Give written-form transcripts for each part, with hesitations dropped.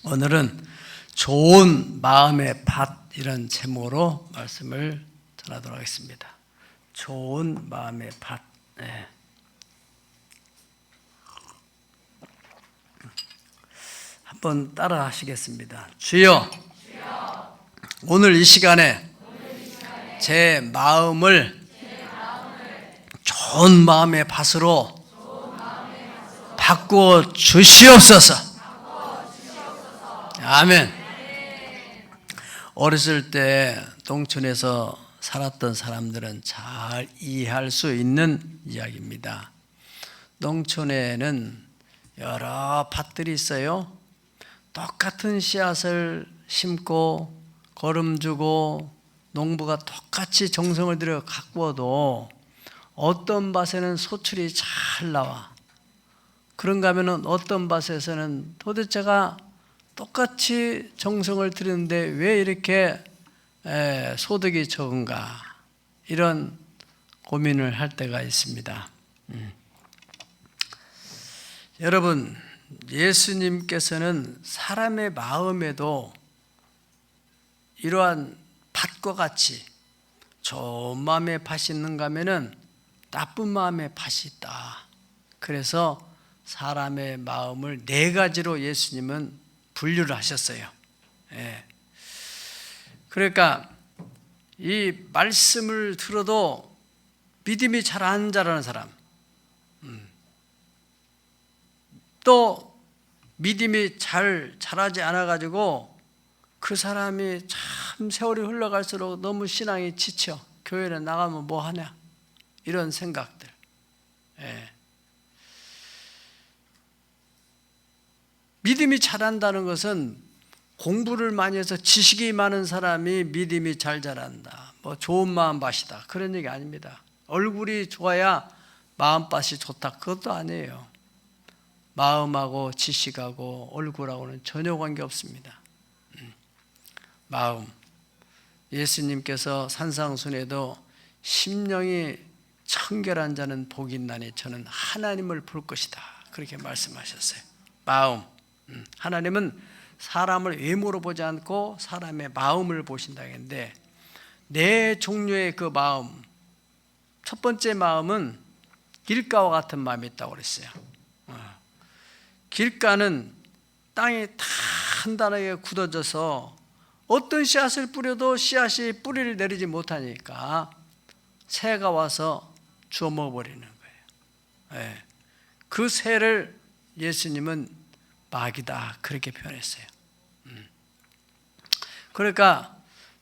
오늘은 좋은 마음의 밭이라는 제목으로 말씀을 전하도록 하겠습니다. 좋은 마음의 밭. 네. 한번 따라 하시겠습니다. 주여, 오늘 이 시간에 제 마음을 좋은 마음의 밭으로 바꾸어 주시옵소서. 아멘. 어렸을 때 농촌에서 살았던 사람들은 잘 이해할 수 있는 이야기입니다. 농촌에는 여러 밭들이 있어요. 똑같은 씨앗을 심고 거름주고 농부가 똑같이 정성을 들여 가꾸어도 어떤 밭에는 소출이 잘 나와. 그런가 하면 어떤 밭에서는 도대체가 똑같이 정성을 들이는데 왜 이렇게 소득이 적은가, 이런 고민을 할 때가 있습니다. 여러분, 예수님께서는 사람의 마음에도 이러한 밭과 같이 좋은 마음의 밭이 있는가 하면은 나쁜 마음의 밭이 있다. 그래서 사람의 마음을 네 가지로 예수님은 분류를 하셨어요. 예. 그러니까 이 말씀을 들어도 믿음이 잘 안 자라는 사람, 또 믿음이 잘 자라지 않아가지고 그 사람이 참 세월이 흘러갈수록 너무 신앙이 지쳐, 교회는 나가면 뭐 하냐, 이런 생각들. 예. 믿음이 자란다는 것은 공부를 많이 해서 지식이 많은 사람이 믿음이 잘 자란다, 뭐 좋은 마음밭이다, 그런 얘기 아닙니다. 얼굴이 좋아야 마음밭이 좋다, 그것도 아니에요. 마음하고 지식하고 얼굴하고는 전혀 관계없습니다. 마음. 예수님께서 산상순에도 심령이 청결한 자는 복이 있나니 저는 하나님을 볼 것이다, 그렇게 말씀하셨어요. 마음. 하나님은 사람을 외모로 보지 않고 사람의 마음을 보신다 했는데, 네 종류의 그 마음, 첫 번째 마음은 길가와 같은 마음이 있다고 그랬어요. 길가는 땅이 단단하게 굳어져서 어떤 씨앗을 뿌려도 씨앗이 뿌리를 내리지 못하니까 새가 와서 주워 먹어버리는 거예요. 그 새를 예수님은 마귀다, 그렇게 표현했어요. 그러니까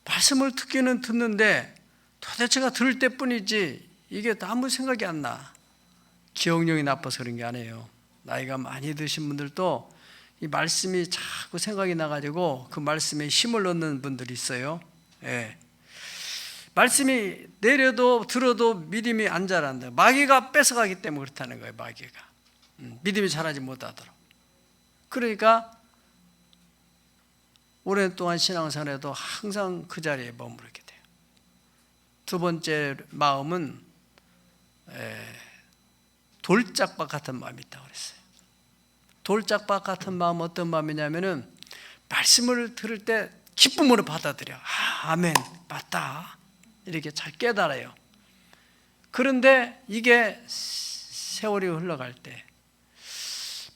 말씀을 듣기는 듣는데 도대체가 들을 때뿐이지 이게 아무 생각이 안 나. 기억력이 나빠서 그런 게 아니에요. 나이가 많이 드신 분들도 이 말씀이 자꾸 생각이 나가지고 그 말씀에 힘을 얻는 분들이 있어요. 예. 말씀이 내려도 들어도 믿음이 안 자란다. 마귀가 뺏어가기 때문에 그렇다는 거예요. 마귀가 믿음이 자라지 못하도록. 그러니까 오랜 동안 신앙생활에도 항상 그 자리에 머무르게 돼요. 두 번째 마음은 돌짝밭 같은 마음이 있다고 그랬어요. 돌짝밭 같은 마음은 어떤 마음이냐면은 말씀을 들을 때 기쁨으로 받아들여. 아멘, 맞다, 이렇게 잘 깨달아요. 그런데 이게 세월이 흘러갈 때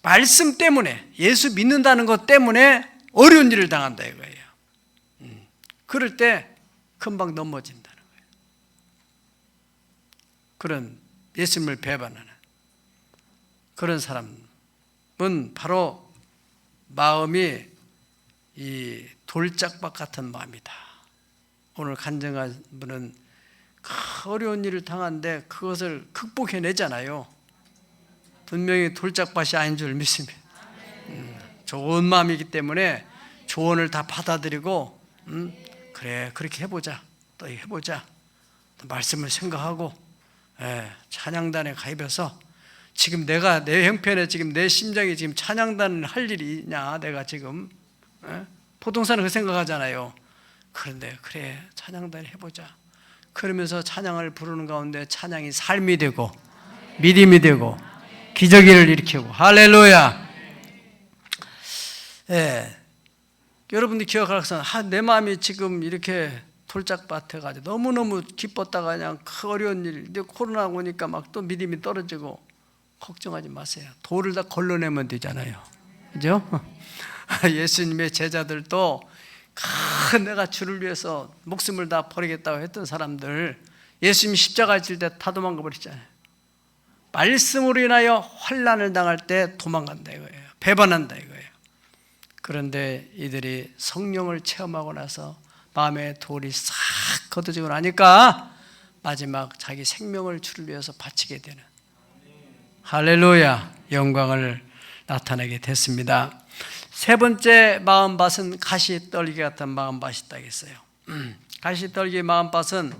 말씀 때문에, 예수 믿는다는 것 때문에 어려운 일을 당한다 이거예요. 그럴 때 금방 넘어진다는 거예요. 그런 예수님을 배반하는 그런 사람은 바로 마음이 이 돌짝밭 같은 마음이다. 오늘 간증한 분은 어려운 일을 당하는데 그것을 극복해내잖아요. 분명히 돌짝밭이 아닌 줄 믿습니다. 좋은 마음이기 때문에 조언을 다 받아들이고, 그래, 그렇게 해보자, 또 해보자, 또 말씀을 생각하고, 찬양단에 가입해서 지금 내가 내 형편에 지금 내 심장이 지금 찬양단을 할 일이 있냐, 내가 지금 보통 사람은 그 생각하잖아요. 그런데 그래, 찬양단을 해보자. 그러면서 찬양을 부르는 가운데 찬양이 삶이 되고 믿음이 되고 기적을 일으키고, 할렐루야. 여러분들 기억할 것은 내 마음이 지금 이렇게 돌짝밭해가지고 너무너무 기뻤다가 그냥 어려운 일, 근데 코로나 오니까 막 또 믿음이 떨어지고 걱정하지 마세요. 돌을 다 걸러내면 되잖아요. 그죠? 예수님의 제자들도 내가 주를 위해서 목숨을 다 버리겠다고 했던 사람들, 예수님이 십자가에 질 때 다 도망가 버리잖아요. 말씀으로 인하여 환난을 당할 때 도망간다 이거예요. 배반한다 이거예요. 그런데 이들이 성령을 체험하고 나서 마음의 돌이 싹 걷어지고 나니까 마지막 자기 생명을 주를 위해서 바치게 되는, 할렐루야, 영광을 나타내게 됐습니다. 세 번째 마음밭은 가시떨기 같은 마음밭이 있다겠어요. 가시떨기 마음밭은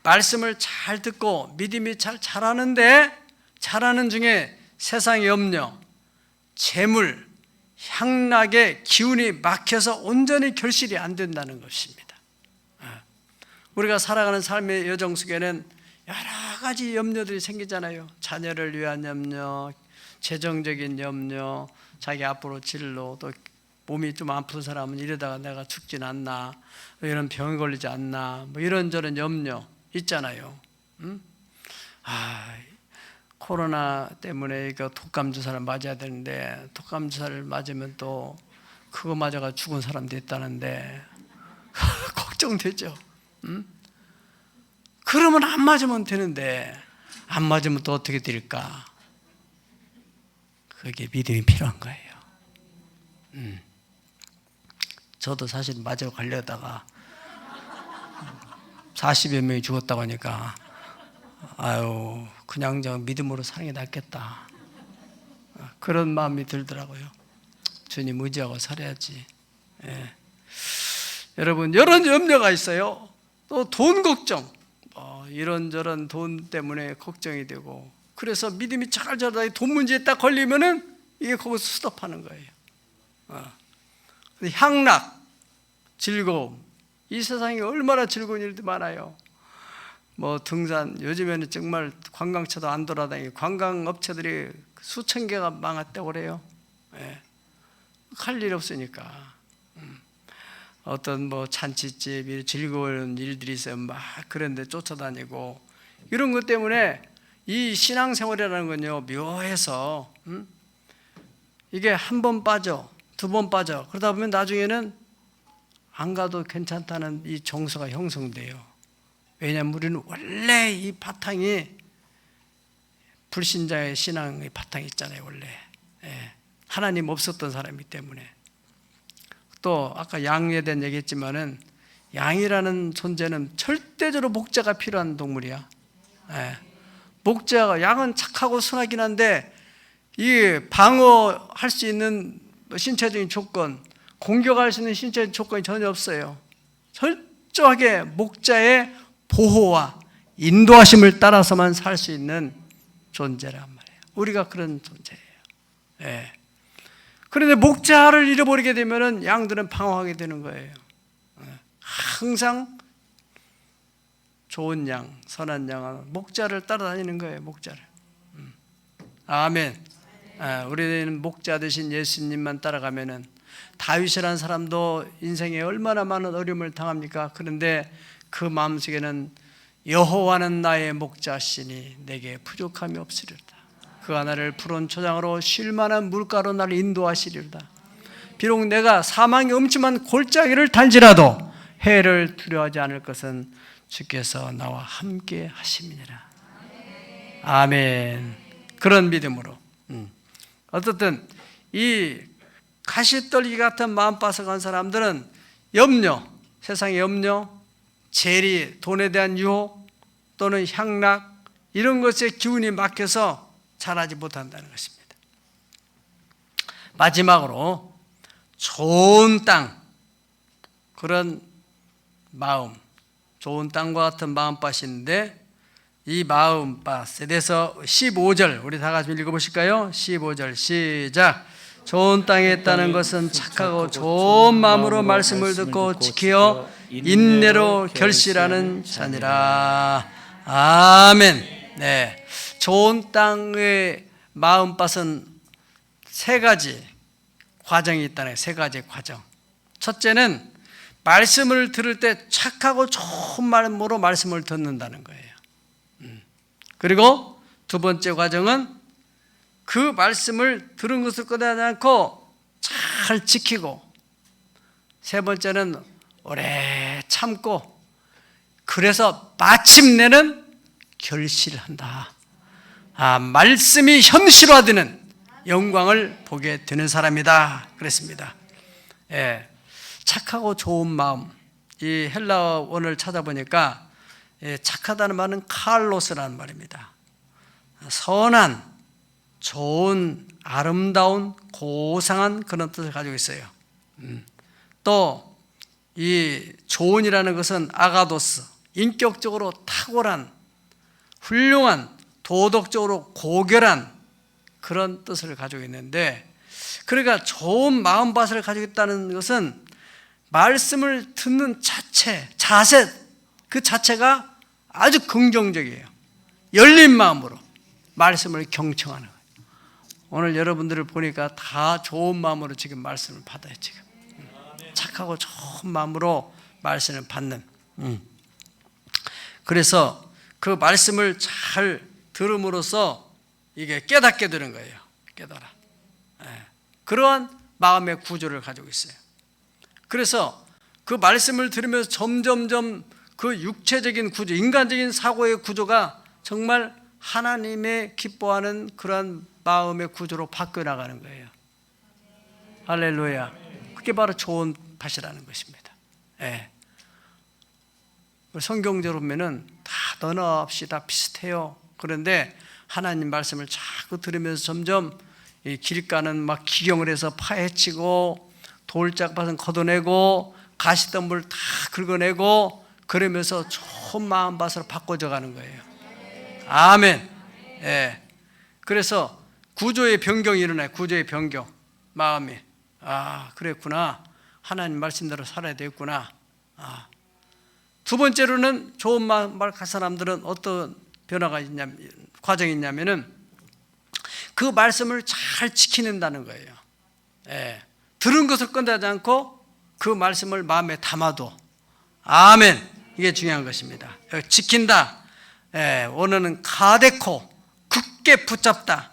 말씀을 잘 듣고 믿음이 잘 자라는데, 자라는 중에 세상의 염려, 재물, 향락의 기운이 막혀서 온전히 결실이 안 된다는 것입니다. 우리가 살아가는 삶의 여정 속에는 여러 가지 염려들이 생기잖아요. 자녀를 위한 염려, 재정적인 염려, 자기 앞으로 진로, 또 몸이 좀 아픈 사람은 이러다가 내가 죽진 않나, 이런 병이 걸리지 않나, 뭐 이런저런 염려 있잖아요. 코로나 때문에 이거 독감 주사를 맞아야 되는데 독감 주사를 맞으면 또 그거 맞아가 죽은 사람도 있다는데 걱정되죠. 그러면 안 맞으면 되는데 안 맞으면 또 어떻게 될까? 그게 믿음이 필요한 거예요. 저도 사실 맞아 가려다가 40여 명이 죽었다고 하니까 그냥 저 믿음으로 사는 게 낫겠다, 그런 마음이 들더라고요. 주님 의지하고 살아야지. 여러분, 이런 염려가 있어요. 또 돈 걱정, 이런저런 돈 때문에 걱정이 되고, 그래서 믿음이 잘 자라다가 돈 문제에 딱 걸리면은 이게 거기서 스톱하는 거예요. 향락, 즐거움, 이 세상에 얼마나 즐거운 일도 많아요. 뭐 등산, 요즘에는 정말 관광차도 안 돌아다니고 관광업체들이 수천 개가 망했다고 그래요. 할 일 없으니까. 어떤 뭐 잔치집, 즐거운 일들이 있어요. 막 그런데 쫓아다니고, 이런 것 때문에 이 신앙생활이라는 건요, 묘해서 이게 한 번 빠져, 두 번 빠져, 그러다 보면 나중에는 안 가도 괜찮다는 이 정서가 형성돼요. 왜냐하면 우리는 원래 이 바탕이 불신자의 신앙의 바탕이 있잖아요. 원래 하나님 없었던 사람이기 때문에. 또 아까 양에 대한 얘기했지만은, 양이라는 존재는 절대적으로 목자가 필요한 동물이야. 목자가, 양은 착하고 순하긴 한데 이 방어할 수 있는 신체적인 조건, 공격할 수 있는 신체적인 조건이 전혀 없어요. 철저하게 목자의 보호와 인도하심을 따라서만 살 수 있는 존재란 말이에요. 우리가 그런 존재예요. 그런데 목자를 잃어버리게 되면 양들은 방황하게 되는 거예요. 항상 좋은 양, 선한 양은 목자를 따라다니는 거예요. 목자를. 아멘. 우리는 목자 되신 예수님만 따라가면은, 다윗이라는 사람도 인생에 얼마나 많은 어려움을 당합니까? 그런데 그 마음속에는 여호와는 나의 목자시니 내게 부족함이 없으리로다. 그가 나를 푸른 초장으로 쉴 만한 물가로 나를 인도하시리로다. 비록 내가 사망의 음침한 골짜기를 달지라도 해를 두려워하지 않을 것은 주께서 나와 함께 하심이니라. 아멘. 그런 믿음으로. 어떻든 이 가시떨기 같은 마음밭을 간 사람들은 염려, 세상의 염려, 재리, 돈에 대한 유혹 또는 향락, 이런 것에 기운이 막혀서 자라지 못한다는 것입니다. 마지막으로 좋은 땅, 그런 마음, 좋은 땅과 같은 마음밭이 있는데, 이 마음밭에 대해서 15절 우리 다 같이 읽어보실까요? 15절 시작. 좋은 땅에 있다는 것은 착하고 좋은 마음으로 말씀을 듣고 지켜 인내로 결실하는 자니라. 아멘. 네, 좋은 땅의 마음밭은 세 가지 과정이 있다네. 세 가지 과정. 첫째는 말씀을 들을 때 착하고 좋은 마음으로 말씀을 듣는다는 거예요. 그리고 두 번째 과정은 그 말씀을 들은 것을 꺼내지 않고 잘 지키고, 세 번째는 오래 참고, 그래서 마침내는 결실을 한다. 말씀이 현실화되는 영광을 보게 되는 사람이다 그랬습니다. 착하고 좋은 마음, 이 헬라어 원어를 찾아보니까 착하다는 말은 칼로스라는 말입니다. 선한, 좋은, 아름다운, 고상한 그런 뜻을 가지고 있어요. 또 이 좋은이라는 것은 아가도스, 인격적으로 탁월한, 훌륭한, 도덕적으로 고결한 그런 뜻을 가지고 있는데, 그러니까 좋은 마음밭을 가지고 있다는 것은 말씀을 듣는 자세 그 자체가 아주 긍정적이에요. 열린 마음으로 말씀을 경청하는 거예요. 오늘 여러분들을 보니까 다 좋은 마음으로 지금 말씀을 받아요. 지금 착하고 좋은 마음으로 말씀을 받는. 그래서 그 말씀을 잘 들음으로써 이게 깨닫게 되는 거예요. 깨달아. 그러한 마음의 구조를 가지고 있어요. 그래서 그 말씀을 들으면서 점점점 그 육체적인 구조, 인간적인 사고의 구조가 정말 하나님의 기뻐하는 그러한 마음의 구조로 바뀌어 나가는 거예요. 할렐루야. 그게 바로 좋은 밭이라는 것입니다. 성경적으로 보면은 다 너나 없이 다 비슷해요. 그런데 하나님 말씀을 자꾸 들으면서 점점 이 길가는 막 기경을 해서 파헤치고, 돌짝밭은 걷어내고, 가시덤불 다 긁어내고, 그러면서 좋은 마음밭으로 바꿔져 가는 거예요. 아멘. 그래서 구조의 변경이 일어나요. 구조의 변경. 마음이 그랬구나, 하나님 말씀대로 살아야 되겠구나. 두 번째로는 좋은 마음 갈 사람들은 어떤 변화가 있냐면, 과정이 있냐면은 그 말씀을 잘 지키는다는 거예요. 들은 것을 꺼내지 않고 그 말씀을 마음에 담아도. 아멘. 이게 중요한 것입니다. 지킨다. 원어는 가데코, 굳게 붙잡다,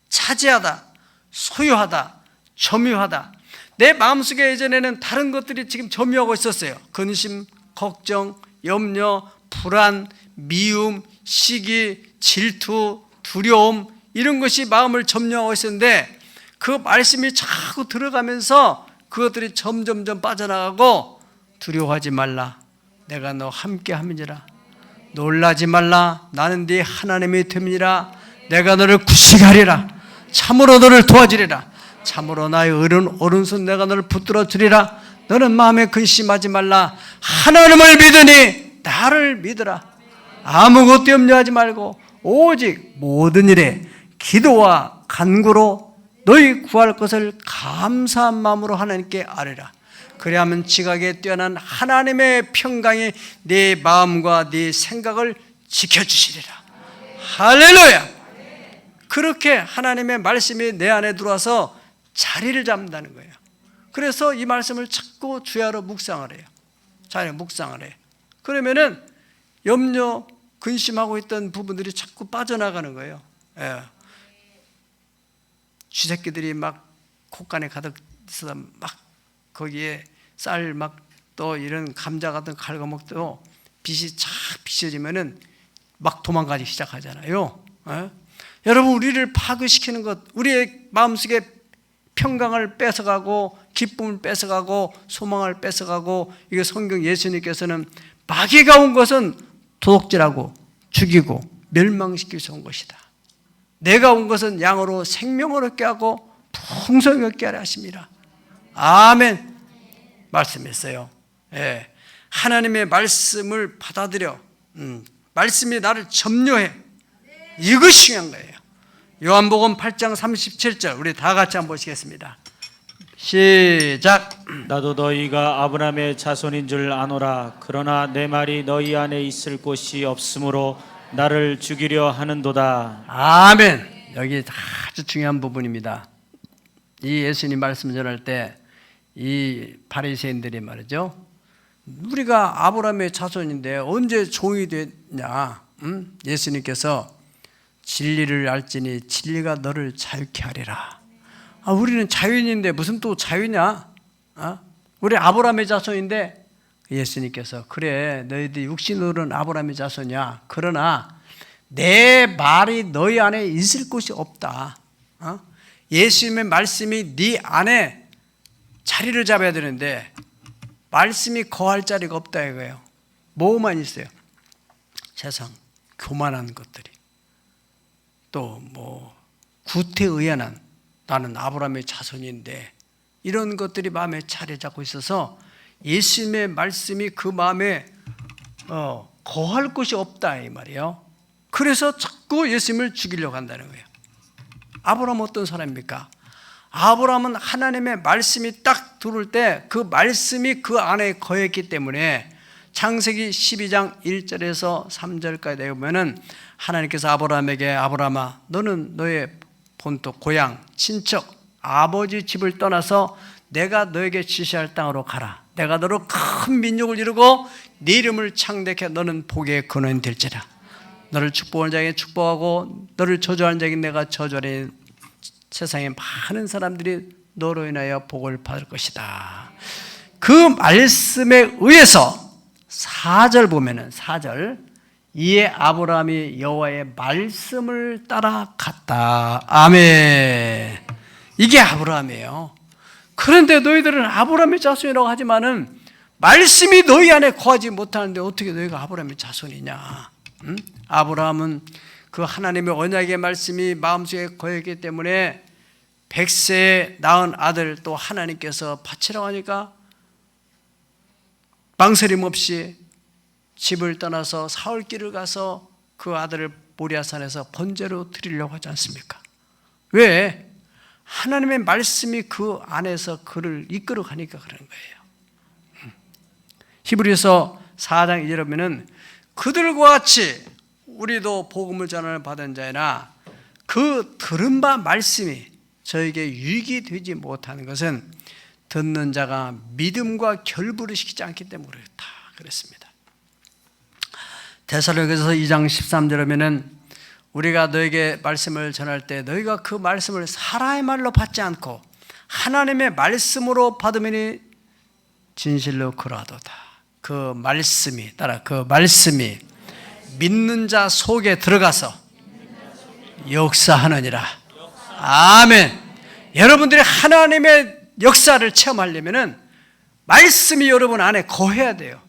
차지하다, 소유하다, 점유하다. 내 마음속에 예전에는 다른 것들이 지금 점유하고 있었어요. 근심, 걱정, 염려, 불안, 미움, 시기, 질투, 두려움, 이런 것이 마음을 점령하고 있었는데, 그 말씀이 자꾸 들어가면서 그것들이 점점점 빠져나가고, 두려워하지 말라, 내가 너 함께 함이니라. 놀라지 말라, 나는 네 하나님이 됨이니라. 내가 너를 구식하리라. 참으로 너를 도와주리라. 참으로 나의 오른손 내가 너를 붙들어 주리라. 너는 마음에 근심하지 말라. 하나님을 믿으니 나를 믿으라. 아무것도 염려하지 말고 오직 모든 일에 기도와 간구로 너희 구할 것을 감사한 마음으로 하나님께 아뢰라. 그래야만 지각에 뛰어난 하나님의 평강이 네 마음과 네 생각을 지켜주시리라. 할렐루야. 그렇게 하나님의 말씀이 내 안에 들어와서 자리를 잡는다는 거예요. 그래서 이 말씀을 자꾸 주야로 묵상을 해요. 자리에 묵상을 해요. 그러면은 염려, 근심하고 있던 부분들이 자꾸 빠져나가는 거예요. 쥐새끼들이 막 콧간에 가득 있어서 막 거기에 쌀 막 또 이런 감자 같은 갉아먹도 빛이 착 비춰지면은 막 도망가기 시작하잖아요. 여러분, 우리를 파괴시키는 것, 우리의 마음속에 평강을 뺏어가고 기쁨을 뺏어가고 소망을 뺏어가고, 이게 성경 예수님께서는 마귀가 온 것은 도둑질하고 죽이고 멸망시킬 수 온 것이다. 내가 온 것은 양으로 생명을 얻게 하고 풍성히 얻게 하려 하십니다. 아멘. 말씀했어요. 하나님의 말씀을 받아들여. 말씀이 나를 점유해. 이것이 중요한 거예요. 요한복음 8장 37절 우리 다 같이 한번 보시겠습니다. 시작. 나도 너희가 아브라함의 자손인 줄 아노라. 그러나 내 말이 너희 안에 있을 곳이 없으므로 나를 죽이려 하는도다. 아멘. 여기 아주 중요한 부분입니다. 이 예수님 말씀 전할 때 이 바리새인들이 말이죠. 우리가 아브라함의 자손인데 언제 종이 됐냐? 예수님께서 진리를 알지니 진리가 너를 자유케 하리라. 우리는 자유인인데 무슨 또 자유냐? 우리 아브라함의 자손인데 예수님께서 그래 너희들 육신으로는 아브라함의 자손이야. 그러나 내 말이 너희 안에 있을 곳이 없다. 예수님의 말씀이 네 안에 자리를 잡아야 되는데 말씀이 거할 자리가 없다 이거예요. 뭐만 있어요? 세상 교만한 것들이, 또 뭐 구태의연한 나는 아브라함의 자손인데 이런 것들이 마음에 자리 잡고 있어서 예수님의 말씀이 그 마음에 거할 곳이 없다 이 말이에요. 그래서 자꾸 예수님을 죽이려고 한다는 거예요. 아브라함은 어떤 사람입니까? 아브라함은 하나님의 말씀이 딱 들어올 때 그 말씀이 그 안에 거했기 때문에 창세기 12장 1절에서 3절까지 내보면은 하나님께서 아브라함에게 아브라함아 너는 너의 본토 고향 친척 아버지 집을 떠나서 내가 너에게 지시할 땅으로 가라. 내가 너로 큰 민족을 이루고 네 이름을 창대케 너는 복의 근원이 될지라. 너를 축복하는 자에게 축복하고 너를 저주하는 자에게 내가 저주하리. 세상에 많은 사람들이 너로 인하여 복을 받을 것이다. 그 말씀에 의해서 4절 보면은 4절 이에 아브라함이 여호와의 말씀을 따라갔다. 아멘. 이게 아브라함이에요. 그런데 너희들은 아브라함의 자손이라고 하지만은 말씀이 너희 안에 거하지 못하는데 어떻게 너희가 아브라함의 자손이냐? 아브라함은 그 하나님의 언약의 말씀이 마음속에 거했기 때문에 100세에 낳은 아들 또 하나님께서 바치라고 하니까 망설임 없이 집을 떠나서 사흘길을 가서 그 아들을 모리아산에서 번제로 드리려고 하지 않습니까? 왜? 하나님의 말씀이 그 안에서 그를 이끌어 가니까 그런 거예요. 히브리서 4장 2절에 보면은 그들과 같이 우리도 복음을 전하는 받은 자이나 그 들은 바 말씀이 저에게 유익이 되지 못하는 것은 듣는 자가 믿음과 결부를 시키지 않기 때문에 그렇다 그랬습니다. 데살로니가서 2장 13절에 보면은 우리가 너에게 말씀을 전할 때 너희가 그 말씀을 사람의 말로 받지 않고 하나님의 말씀으로 받으면 진실로 그러하도다. 그 말씀이 믿는 자 속에 들어가서 역사하느니라. 아멘. 여러분들이 하나님의 역사를 체험하려면은 말씀이 여러분 안에 거해야 돼요.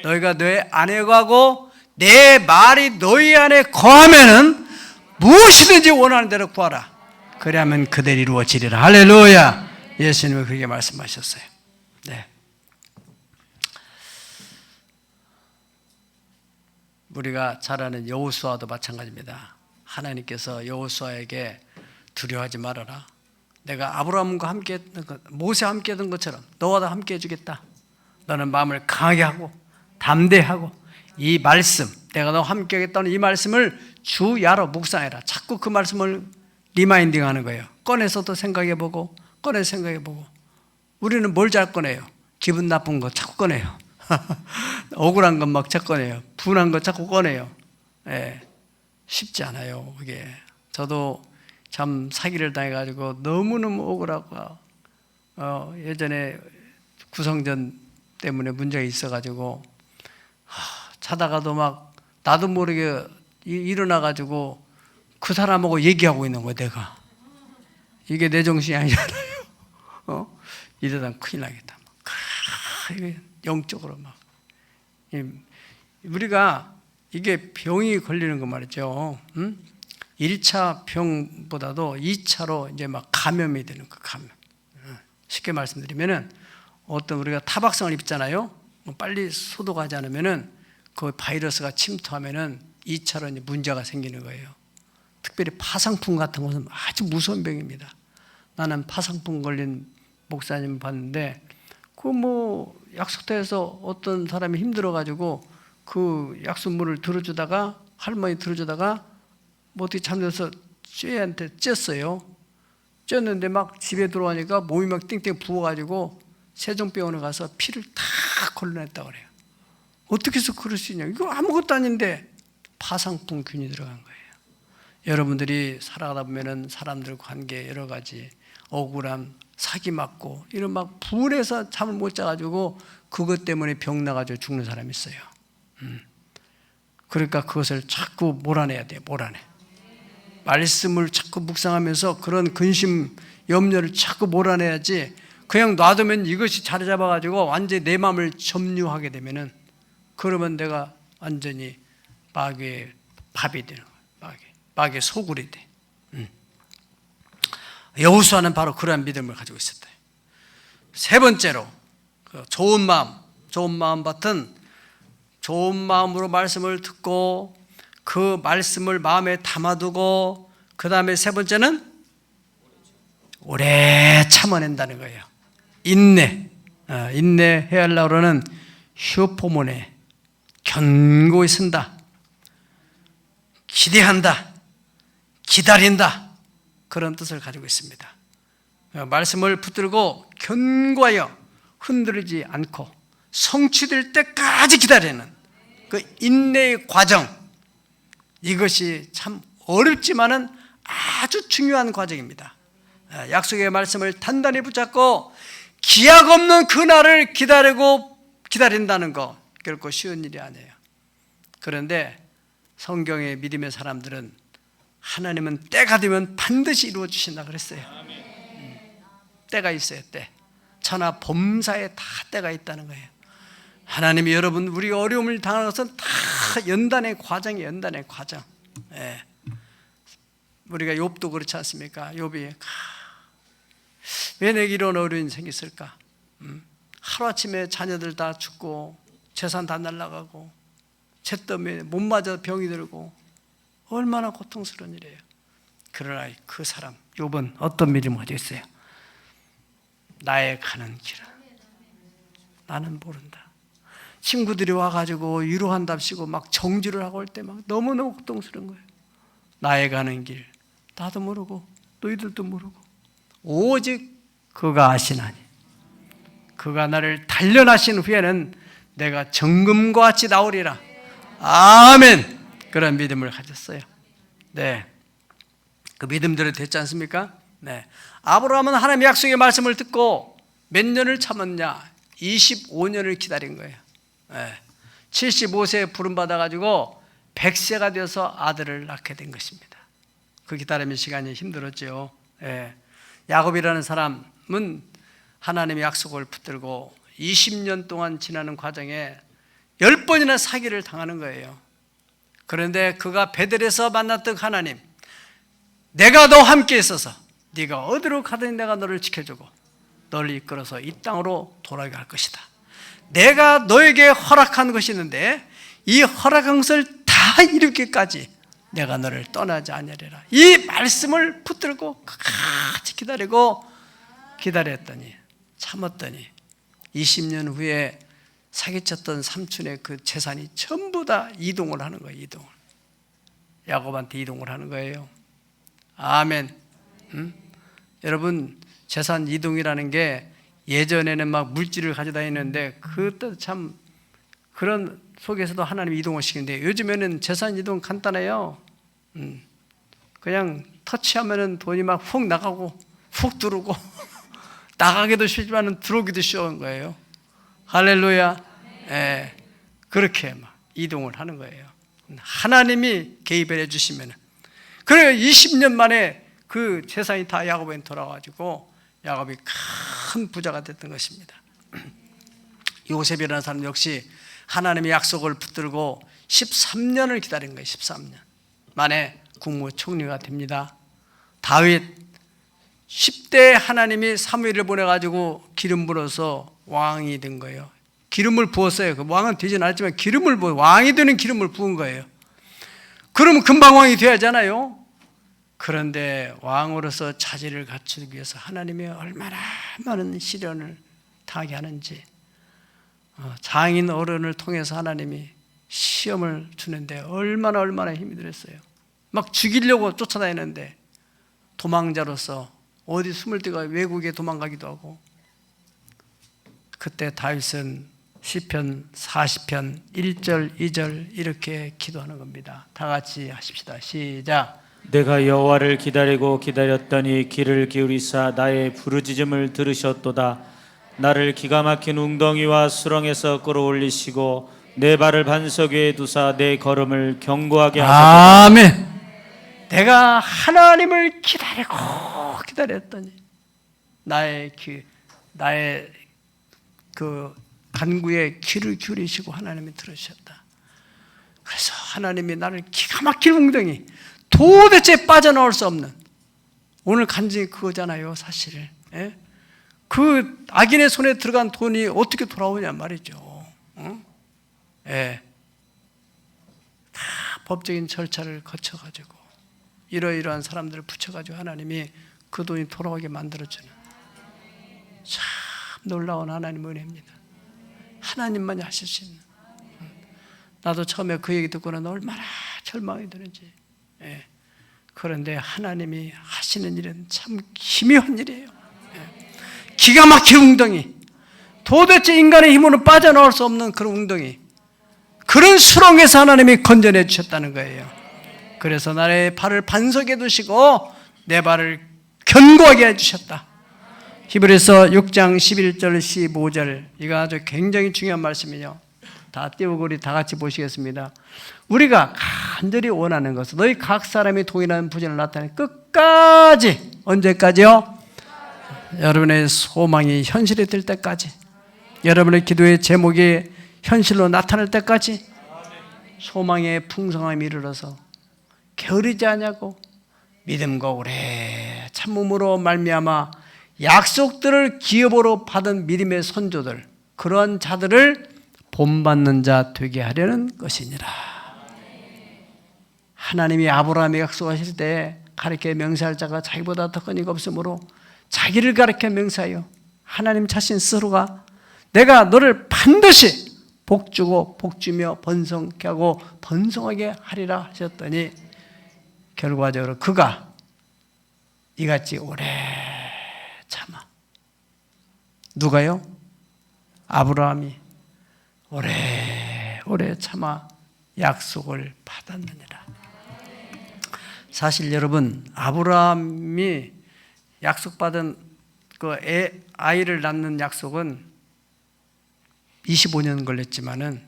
너희가 너희 안에 거하고 내 말이 너희 안에 거하면은 무엇이든지 원하는 대로 구하라. 그래야만 그대로 이루어지리라. 할렐루야. 예수님은 그렇게 말씀하셨어요. 네. 우리가 잘 아는 여호수아도 마찬가지입니다. 하나님께서 여호수아에게 두려워하지 말아라. 내가 아브라함과 함께 했던 것, 모세와 함께 했던 것처럼 너와 다 함께 해주겠다. 너는 마음을 강하게 하고 담대하고 이 말씀, 내가 너와 함께 하겠다는 이 말씀을 주야로 묵상해라. 자꾸 그 말씀을 리마인딩 하는 거예요. 꺼내서도 생각해보고 꺼내서 생각해보고. 우리는 뭘 잘 꺼내요? 기분 나쁜 거 자꾸 꺼내요. 억울한 것 막 자꾸 꺼내요. 분한 거 자꾸 꺼내요. 예, 쉽지 않아요 그게. 저도 참 사기를 당해가지고 너무너무 억울하고 예전에 구성전 때문에 문제가 있어가지고 자다가도 막 나도 모르게 일어나가지고 그 사람하고 얘기하고 있는 거야 내가. 이게 내 정신이 아니잖아요. 이러다 큰일 나겠다. 영적으로 막. 우리가 이게 병이 걸리는 거 말이죠. 1차 병보다도 2차로 이제 막 감염이 되는 거, 감염. 쉽게 말씀드리면은 어떤 우리가 타박상을 입잖아요. 빨리 소독하지 않으면은 그 바이러스가 침투하면은 2차로 이제 문제가 생기는 거예요. 특별히 파상풍 같은 것은 아주 무서운 병입니다. 나는 파상풍 걸린 목사님 봤는데 그 뭐 약속터에서 어떤 사람이 힘들어가지고 그 약수물을 들어주다가 할머니 들어주다가 뭐 어떻게 잠들어서 쥐한테 쬐었어요. 쪘는데 막 집에 들어오니까 몸이 막 띵띵 부어가지고 세종병원에 가서 피를 다 걸러냈다고 그래요. 어떻게 해서 그럴 수 있냐? 이거 아무것도 아닌데 파상풍균이 들어간 거예요. 여러분들이 살아가다 보면은 사람들 관계 여러 가지 억울함, 사기 맞고 이런 막 분해서 잠을 못 자가지고 그것 때문에 병 나가지고 죽는 사람이 있어요. 그러니까 그것을 자꾸 몰아내야 돼요. 몰아내. 말씀을 자꾸 묵상하면서 그런 근심, 염려를 자꾸 몰아내야지. 그냥 놔두면 이것이 자리 잡아가지고 완전히 내 마음을 점유하게 되면은 그러면 내가 완전히 마귀의 밥이 되는 거예요. 마귀의 소굴이 돼. 여호수아는 바로 그러한 믿음을 가지고 있었다. 세 번째로 좋은 마음 같은 좋은 마음으로 말씀을 듣고 그 말씀을 마음에 담아두고 그 다음에 세 번째는 오래 참아낸다는 거예요. 인내해야 하려고는 휴포모네, 견고히 쓴다, 기대한다, 기다린다, 그런 뜻을 가지고 있습니다. 말씀을 붙들고 견고하여 흔들리지 않고 성취될 때까지 기다리는 그 인내의 과정, 이것이 참 어렵지만은 아주 중요한 과정입니다. 약속의 말씀을 단단히 붙잡고 기약 없는 그날을 기다린다는 거 결코 쉬운 일이 아니에요. 그런데 성경의 믿음의 사람들은 하나님은 때가 되면 반드시 이루어 주신다 그랬어요. 때가 있어요. 때. 천하 범사에 다 때가 있다는 거예요. 하나님이 여러분 우리가 어려움을 당하는 것은 다 연단의 과정이에요. 연단의 과정. 예. 우리가 욥도 그렇지 않습니까? 욥이 왜 내게 이런 어려움이 생겼을까? 하루아침에 자녀들 다 죽고 재산 다 날아가고 죄 때문에 못 맞아 병이 들고 얼마나 고통스러운 일이에요. 그러나 그 사람 욥은 어떤 믿음을 가지고 있어요? 나의 가는 길은 나는 모른다. 친구들이 와가지고 위로한답시고 막 정지를 하고 올 때 막 너무너무 고통스러운 거예요. 나의 가는 길 나도 모르고 너희들도 모르고 오직 그가 아시나니 그가 나를 단련하신 후에는 내가 정금과 같이 나오리라. 아멘. 그런 믿음을 가졌어요. 네, 그 믿음대로 됐지 않습니까? 네. 아브라함은 하나님의 약속의 말씀을 듣고 몇 년을 참았냐? 25년을 기다린 거예요. 네. 75세에 부름받아가지고 100세가 되어서 아들을 낳게 된 것입니다. 그 기다림의 시간이 힘들었죠. 네. 야곱이라는 사람은 하나님의 약속을 붙들고 20년 동안 지나는 과정에 10번이나 사기를 당하는 거예요. 그런데 그가 베델에서 만났던 하나님, 내가 너와 함께 있어서 네가 어디로 가든 내가 너를 지켜주고 너를 이끌어서 이 땅으로 돌아가게 할 것이다. 내가 너에게 허락한 것이 있는데 이 허락한 것을 다 이루기까지 내가 너를 떠나지 않으리라. 이 말씀을 붙들고 같이 기다렸더니 참았더니 20년 후에 사기쳤던 삼촌의 그 재산이 전부 다 이동을 하는 거예요. 이동을. 야곱한테 이동을 하는 거예요. 아멘. 여러분 재산 이동이라는 게 예전에는 막 물질을 가져다니는데 그때 참 그런 속에서도 하나님이 이동을 시키는데 요즘에는 재산 이동 간단해요. 그냥 터치하면은 돈이 막 훅 나가고 훅 들어오고 나가기도 쉽지만 들어오기도 쉬운 거예요. 할렐루야. 예, 그렇게 막 이동을 하는 거예요. 하나님이 개입해 주시면. 그래요. 20년 만에 그 재산이 다 야곱에게 돌아가지고 야곱이 큰 부자가 됐던 것입니다. 요셉이라는 사람 역시 하나님의 약속을 붙들고 13년을 기다린 거예요. 13년 만에 국무총리가 됩니다. 다윗 10대에 하나님이 사무엘을 보내가지고 기름 부어서 왕이 된 거예요. 기름을 부었어요. 그 왕은 되진 않았지만 기름을 부어 왕이 되는 기름을 부은 거예요. 그러면 금방 왕이 돼야잖아요. 그런데 왕으로서 자질을 갖추기 위해서 하나님이 얼마나 많은 시련을 당하게 하는지 장인 어른을 통해서 하나님이 시험을 주는데 얼마나 힘이 들었어요. 막 죽이려고 쫓아다니는데 도망자로서 어디 숨을 데가 외국에 도망가기도 하고. 그때 다윗은 시편 40편 1절 2절 이렇게 기도하는 겁니다. 다 같이 하십시다. 시작. 내가 여호와를 기다리고 기다렸더니 귀를 기울이사 나의 부르짖음을 들으셨도다. 나를 기가 막힌 웅덩이와 수렁에서 끌어올리시고 내 발을 반석 위에 두사 내 걸음을 견고하게 하셨도다. 아멘. 내가 하나님을 기다리고 기다렸더니 나의 그 간구에 귀를 기울이시고 하나님이 들으셨다. 그래서 하나님이 나를 기가 막힌 웅덩이, 도대체 빠져나올 수 없는, 오늘 간증이 그거잖아요 사실. 예? 그 악인의 손에 들어간 돈이 어떻게 돌아오냐 말이죠. 응? 예. 다 법적인 절차를 거쳐가지고 이러이러한 사람들을 붙여가지고 하나님이 그 돈이 돌아오게 만들어주는 참 놀라운 하나님의 은혜입니다. 하나님만이 하실 수 있는. 나도 처음에 그 얘기 듣고는 얼마나 절망이 드는지. 예. 그런데 하나님이 하시는 일은 참 기묘한 일이에요. 예. 기가 막힌 웅덩이, 도대체 인간의 힘으로 빠져나올 수 없는 그런 웅덩이, 그런 수렁에서 하나님이 건져내 주셨다는 거예요. 그래서 나의 발을 반석에 두시고 내 발을 견고하게 해주셨다. 히브리서 6장 11절 15절, 이거 아주 굉장히 중요한 말씀이에요. 다 띄우고 우리 다 같이 보시겠습니다. 우리가 간절히 원하는 것은 너희 각 사람이 동일한 부전을 나타내는 끝까지, 언제까지요? 여러분의 소망이 현실이 될 때까지, 여러분의 기도의 제목이 현실로 나타날 때까지 소망의 풍성함이 이르러서 게으르지 않냐고 믿음과 오래 참음으로 말미암아 약속들을 기업으로 받은 믿음의 선조들, 그러한 자들을 본받는 자 되게 하려는 것이니라. 하나님이 아브라함에 약속하실 때 가르쳐 명세할 자가 자기보다 더 큰 이가 없으므로 자기를 가르쳐 명세하여 하나님 자신 스스로가 내가 너를 반드시 복주고 복주며 번성케 하고 번성하게 하리라 하셨더니 결과적으로 그가 이같이 오래 참아. 누가요? 아브라함이 오래 참아 약속을 받았느니라. 사실 여러분, 아브라함이 약속받은 그 아이를 낳는 약속은 25년 걸렸지만은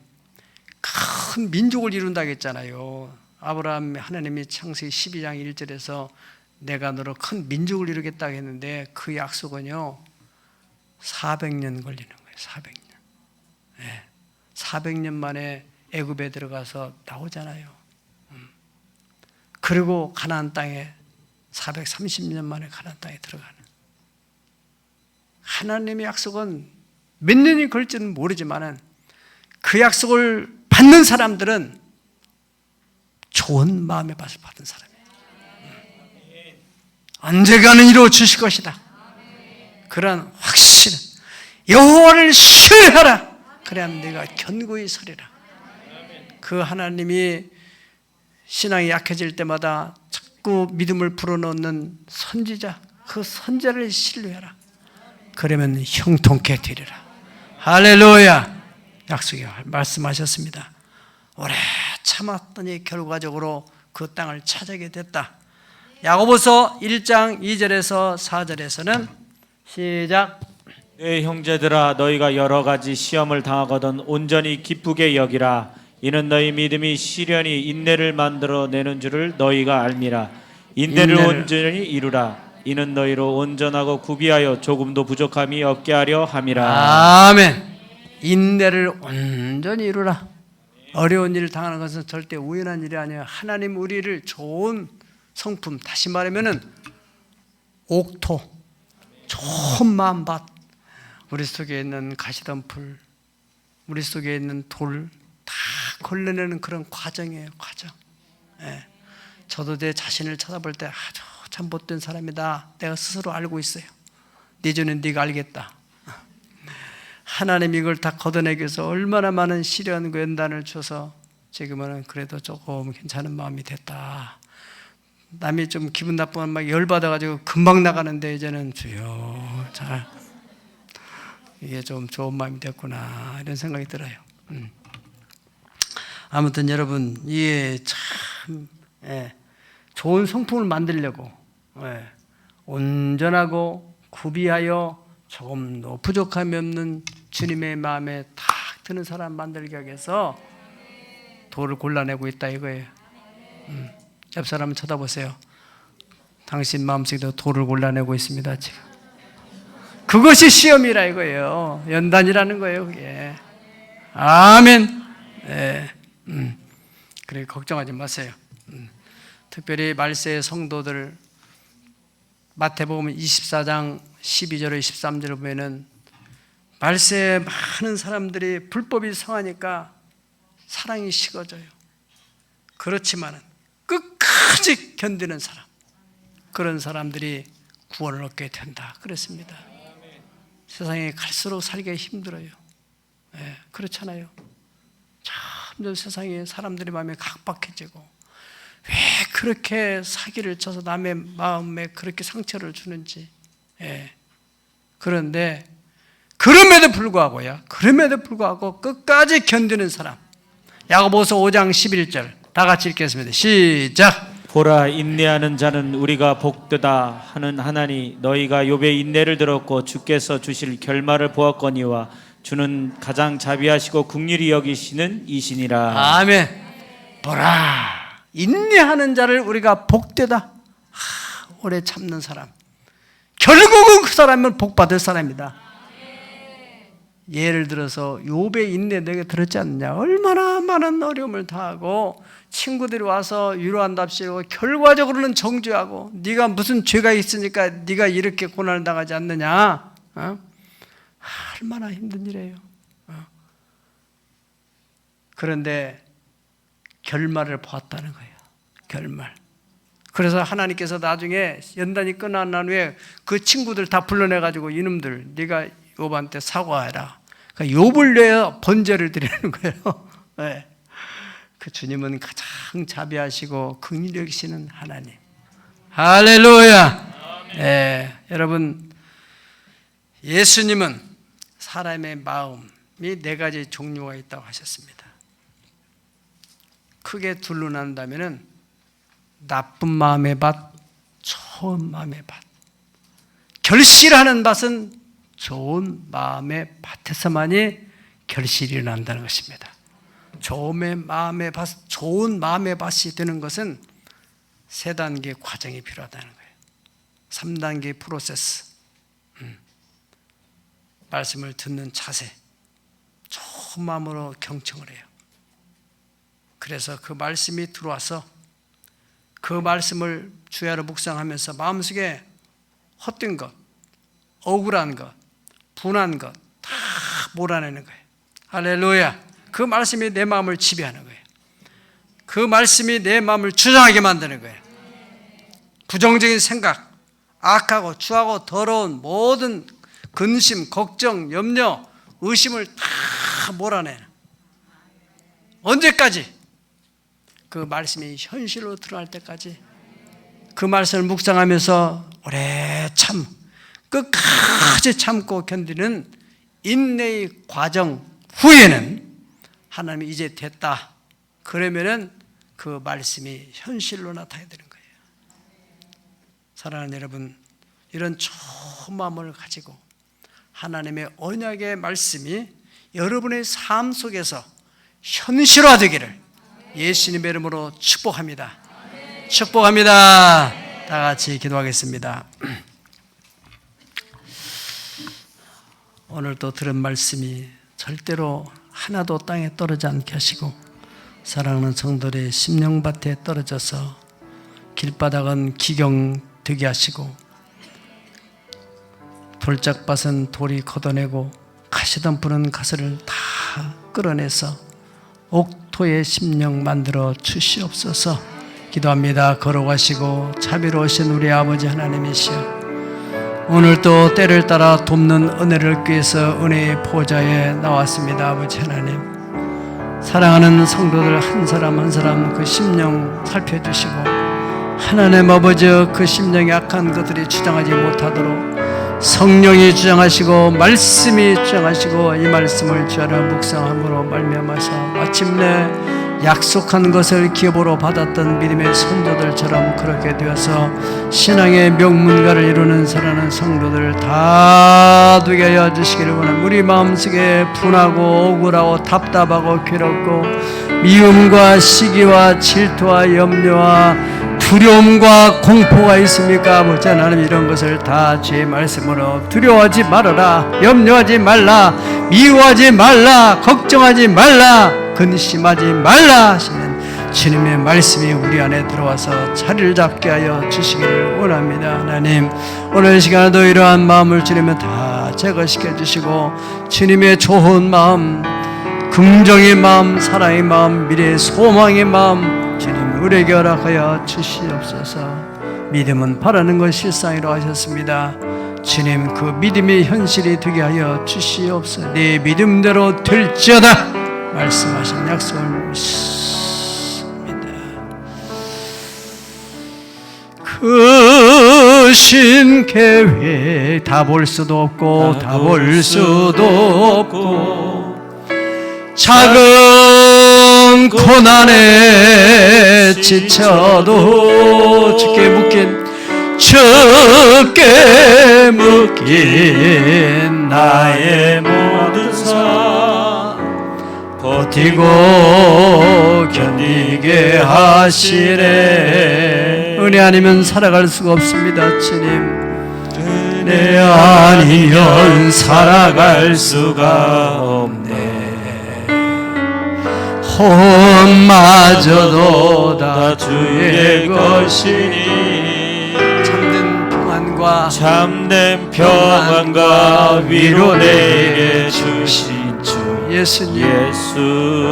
큰 민족을 이룬다고 했잖아요. 아브라함 하나님이 창세기 12장 1절에서 내가 너로 큰 민족을 이루겠다고 했는데 그 약속은요 400년 걸리는 거예요. 400년. 네. 400년 만에 애굽에 들어가서 나오잖아요. 그리고 가나안 땅에 430년 만에 가나안 땅에 들어가는. 하나님의 약속은 몇 년이 걸릴지는 모르지만은 그 약속을 받는 사람들은 좋은 마음의 밭을 받은 사람이에요. 언젠가는 이루어 주실 것이다. 그런 확실한 여호와를 신뢰하라. 그래야 네가 견고히 서리라. 그 하나님이 신앙이 약해질 때마다 자꾸 믿음을 불어넣는 선지자, 그 선지자를 신뢰하라. 그러면 형통케 되리라. 할렐루야. 약속이 말씀하셨습니다. 오래 참았더니 결과적으로 그 땅을 차지하게 됐다. 야고보서 1장 2절에서 4절에서는 시작. 내 형제들아 너희가 여러 가지 시험을 당하거든 온전히 기쁘게 여기라. 이는 너희 믿음이 시련이 인내를 만들어 내는 줄을 너희가 알미라. 인내를 온전히 이루라. 이는 너희로 온전하고 구비하여 조금도 부족함이 없게 하려 함이라. 아멘. 인내를 온전히 이루라. 어려운 일을 당하는 것은 절대 우연한 일이 아니에요. 하나님 우리를 좋은 성품, 다시 말하면은 옥토, 좋은 마음밭, 우리 속에 있는 가시덤불, 우리 속에 있는 돌 다 걸러내는 그런 과정이에요. 과정. 예. 저도 내 자신을 찾아볼 때 아주 참 못된 사람이다. 내가 스스로 알고 있어요. 네 전엔 네가 알겠다. 하나님 이걸 다 걷어내기 위해서 얼마나 많은 시련과 연단을 줘서 지금은 그래도 조금 괜찮은 마음이 됐다. 남이 좀 기분 나쁘면 막 열받아가지고 금방 나가는데 이제는 주여 잘 이게 좀 좋은 마음이 됐구나 이런 생각이 들어요. 아무튼 여러분 이게 참 좋은 성품을 만들려고 온전하고 구비하여 조금도 부족함이 없는 주님의 마음에 탁 드는 사람 만들기 위해서 돌을 골라내고 있다 이거예요. 옆 사람을 쳐다보세요. 당신 마음속에도 돌을 골라내고 있습니다 지금. 그것이 시험이라 이거예요. 연단이라는 거예요 그게. 아멘. 그래 걱정하지 마세요. 특별히 말세의 성도들 마태복음 24장 12절에 13절을 보면은 말세에 많은 사람들이 불법이 성하니까 사랑이 식어져요. 그렇지만은 끝까지 견디는 사람, 그런 사람들이 구원을 얻게 된다 그랬습니다. 세상에 갈수록 살기가 힘들어요. 그렇잖아요. 점점 세상에 사람들의 마음이 각박해지고 왜 그렇게 사기를 쳐서 남의 마음에 그렇게 상처를 주는지. 그런데 그럼에도 불구하고 끝까지 견디는 사람. 야고보서 5장 11절 다 같이 읽겠습니다. 시작. 보라, 인내하는 자는 우리가 복되다 하는 하나니 너희가 욥의 인내를 들었고 주께서 주실 결말을 보았거니와 주는 가장 자비하시고 긍휼히 여기시는 이시니라. 아멘. 보라, 인내하는 자를 우리가 복되다. 오래 참는 사람, 결국은 그 사람은 복받을 사람이다. 예를 들어서 욥의 인내 내가 들었지 않느냐. 얼마나 많은 어려움을 당하고 친구들이 와서 위로한답시고 결과적으로는 정죄하고 네가 무슨 죄가 있으니까 네가 이렇게 고난을 당하지 않느냐. 얼마나 힘든 일이에요. 그런데 결말을 보았다는 거예요. 결말. 그래서 하나님께서 나중에 연단이 끝난 후에 그 친구들 다 불러내가지고 이놈들 네가 욥한테 사과해라. 그러니까 욥을 위해 번제를 드리는 거예요. 네. 그 주님은 가장 자비하시고 긍휼히 여기시는 하나님. 할렐루야. 네. 여러분, 예수님은 사람의 마음이 네 가지 종류가 있다고 하셨습니다. 크게 둘로 나눈다면은 나쁜 마음의 밭, 좋은 마음의 밭. 결실하는 밭은 좋은 마음의 밭에서만이 결실이 일어난다는 것입니다. 좋은 마음의 밭이 되는 것은 세 단계 과정이 필요하다는 거예요. 3단계 프로세스. 말씀을 듣는 자세, 좋은 마음으로 경청을 해요. 그래서 그 말씀이 들어와서 그 말씀을 주야로 묵상하면서 마음속에 헛된 것, 억울한 것, 분한 것 다 몰아내는 거예요. 할렐루야. 그 말씀이 내 마음을 지배하는 거예요. 그 말씀이 내 마음을 주장하게 만드는 거예요. 부정적인 생각, 악하고 추하고 더러운 모든 근심, 걱정, 염려, 의심을 다 몰아내는. 언제까지? 그 말씀이 현실로 드러날 때까지 그 말씀을 묵상하면서 오래 끝까지 참고 견디는 인내의 과정 후에는 하나님이 이제 됐다. 그러면은 그 말씀이 현실로 나타나야 되는 거예요. 사랑하는 여러분, 이런 좋은 마음을 가지고 하나님의 언약의 말씀이 여러분의 삶 속에서 현실화되기를 예수님의 이름으로 축복합니다. 축복합니다. 다 같이 기도하겠습니다. 오늘 또 들은 말씀이 절대로 하나도 땅에 떨어지지 않게 하시고 사랑하는 성도들의 심령밭에 떨어져서 길바닥은 기경되게 하시고 돌짝밭은 돌이 걷어내고 가시던 불은 가시를 다 끌어내서 옥토의 심령 만들어 주시옵소서. 기도합니다. 걸어가시고 자비로우신 우리 아버지 하나님이시여, 오늘도 때를 따라 돕는 은혜를 얻기 위해서 은혜의 보좌에 나왔습니다. 아버지 하나님, 사랑하는 성도들 한 사람 한 사람 그 심령 살펴주시고 하나님 아버지, 그 심령이 악한 것들이 주장하지 못하도록 성령이 주장하시고 말씀이 주장하시고 이 말씀을 주하라 묵상함으로 말미암아서 마침내 약속한 것을 기업으로 받았던 믿음의 선조들처럼 그렇게 되어서 신앙의 명문가를 이루는 살아난 성도들 다 되게 하여 주시기를 원합니다. 우리 마음속에 분하고 억울하고 답답하고 괴롭고 미움과 시기와 질투와 염려와 두려움과 공포가 있습니까? 아버지 하나님, 이런 것을 다 주의 말씀으로 두려워하지 말아라, 염려하지 말라, 미워하지 말라, 걱정하지 말라, 근심하지 말라 하시는 주님의 말씀이 우리 안에 들어와서 자리를 잡게 하여 주시기를 원합니다. 하나님, 오늘 시간에도 이러한 마음을 주님은 다 제거시켜 주시고 주님의 좋은 마음, 긍정의 마음, 사랑의 마음, 미래의 소망의 마음 주님 우리에게 허락하여 주시옵소서. 믿음은 바라는 것 실상이라고 하셨습니다. 주님, 그 믿음이 현실이 되게 하여 주시옵소서. 네 믿음대로 될지어다 말씀하신 약속을 믿습니다. 크신 계획 다 볼 수도 없고 다 볼 수도 없고 작은 고난에 지쳐도 주께 묶인 나의 모든 삶 버티고 견디게 하시네. 은혜 아니면 살아갈 수가 없습니다. 주님, 은혜 아니면 살아갈 수가 없네. 혼마저도 다 주의 것이니 참된 평안과 위로 내게 주신 주 예수님,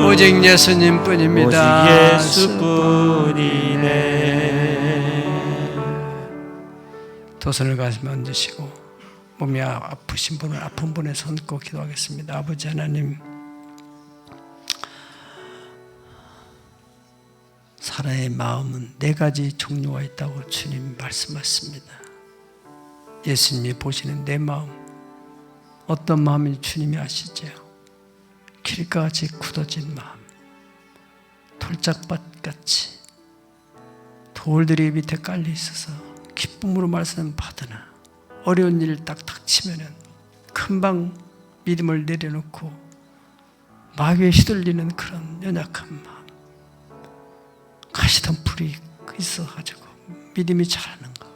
오직 예수님뿐입니다. 오직 예수뿐이네. 두 손을 가슴에 얹으시고 몸이 아프신 분은 아픈 분의 손 꼭 기도하겠습니다. 아버지 하나님, 사람의 마음은 네 가지 종류가 있다고 주님 말씀하십니다. 예수님이 보시는 내 마음, 어떤 마음인지 주님이 아시죠? 길가같이 굳어진 마음, 돌짝밭같이 돌들이 밑에 깔려 있어서 기쁨으로 말씀 받으나 어려운 일 딱 닥치면은 금방 믿음을 내려놓고 마귀에 휘둘리는 그런 연약한 마음, 가시덤불이 있어가지고 믿음이 잘하는 거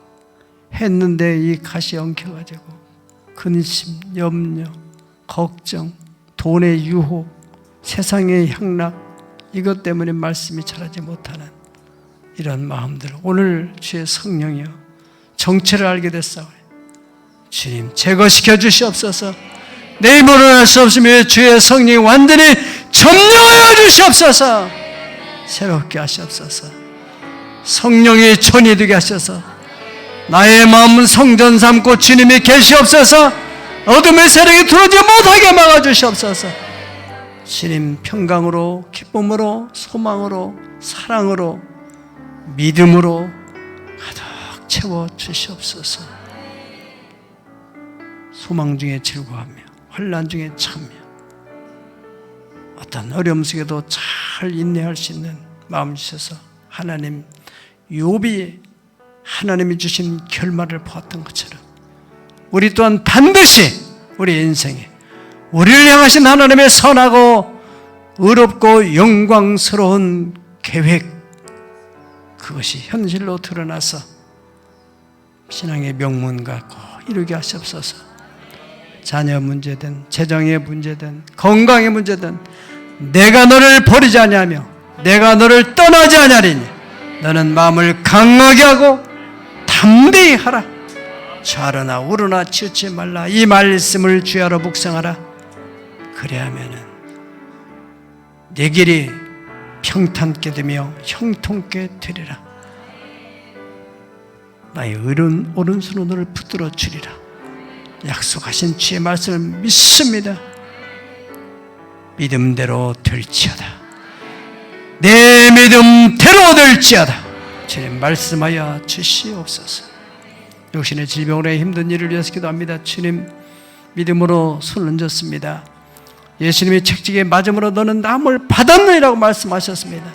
했는데 이 가시 엉켜가지고 근심, 염려, 걱정, 돈의 유혹, 세상의 향락, 이것 때문에 말씀이 잘하지 못하는 이런 마음들, 오늘 주의 성령이여 정체를 알게 됐사오니 주님 제거시켜 주시옵소서. 내 힘으로는 할 수 없으며 주의 성령이 완전히 점령하여 주시옵소서. 새롭게 하시옵소서. 성령의 전이 되게 하셔서 나의 마음은 성전 삼고 주님이 계시옵소서. 어둠의 세력이 들어오지 못하게 막아주시옵소서. 주님 평강으로, 기쁨으로, 소망으로, 사랑으로, 믿음으로 가득 채워주시옵소서. 소망 중에 즐거워하며 환난 중에 참며 어떤 어려움 속에도 잘 인내할 수 있는 마음 주셔서 하나님, 욥이 하나님이 주신 결말을 보았던 것처럼 우리 또한 반드시 우리 인생에 우리를 향하신 하나님의 선하고 의롭고 영광스러운 계획, 그것이 현실로 드러나서 신앙의 명문가 꼭 이루게 하시옵소서. 자녀 문제든 재정의 문제든 건강의 문제든 내가 너를 버리지 아니하며 내가 너를 떠나지 아니하리니 너는 마음을 강하게 하고 담대히 하라. 좌르나 우르나 치우치 말라. 이 말씀을 주야로 묵상하라. 그래야면은 내 길이 평탄케 되며 형통케 되리라. 나의 오른손으로 너를 붙들어 주리라. 약속하신 주의 말씀을 믿습니다. 믿음대로 될지어다. 내 믿음대로 될지어다. 주님 말씀하여 주시옵소서. 육신의 질병으로 힘든 일을 위해서 기도합니다. 주님 믿음으로 손을 얹었습니다. 예수님이 책찍에 맞음으로 너는 남을 받았느니라고 말씀하셨습니다.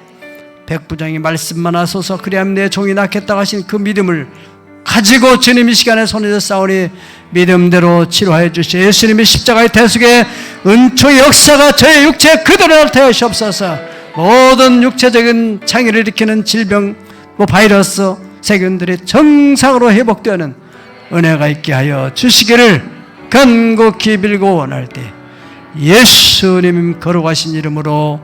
백부장이 말씀만 하소서 그리하면 내 종이 낫겠다고 하신 그 믿음을 가지고 주님 이 시간에 손에서 싸우니 믿음대로 치료하여 주시오. 예수님의 십자가의 대속의 은총의 역사가 저의 육체에 그대로 나타나시옵소서. 모든 육체적인 장애를 일으키는 질병, 바이러스, 세균들이 정상으로 회복되는 은혜가 있게 하여 주시기를 간곡히 빌고 원할 때 예수님 거룩하신 이름으로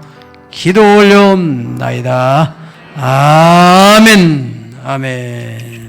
기도 올려옵나이다. 아멘. 아멘.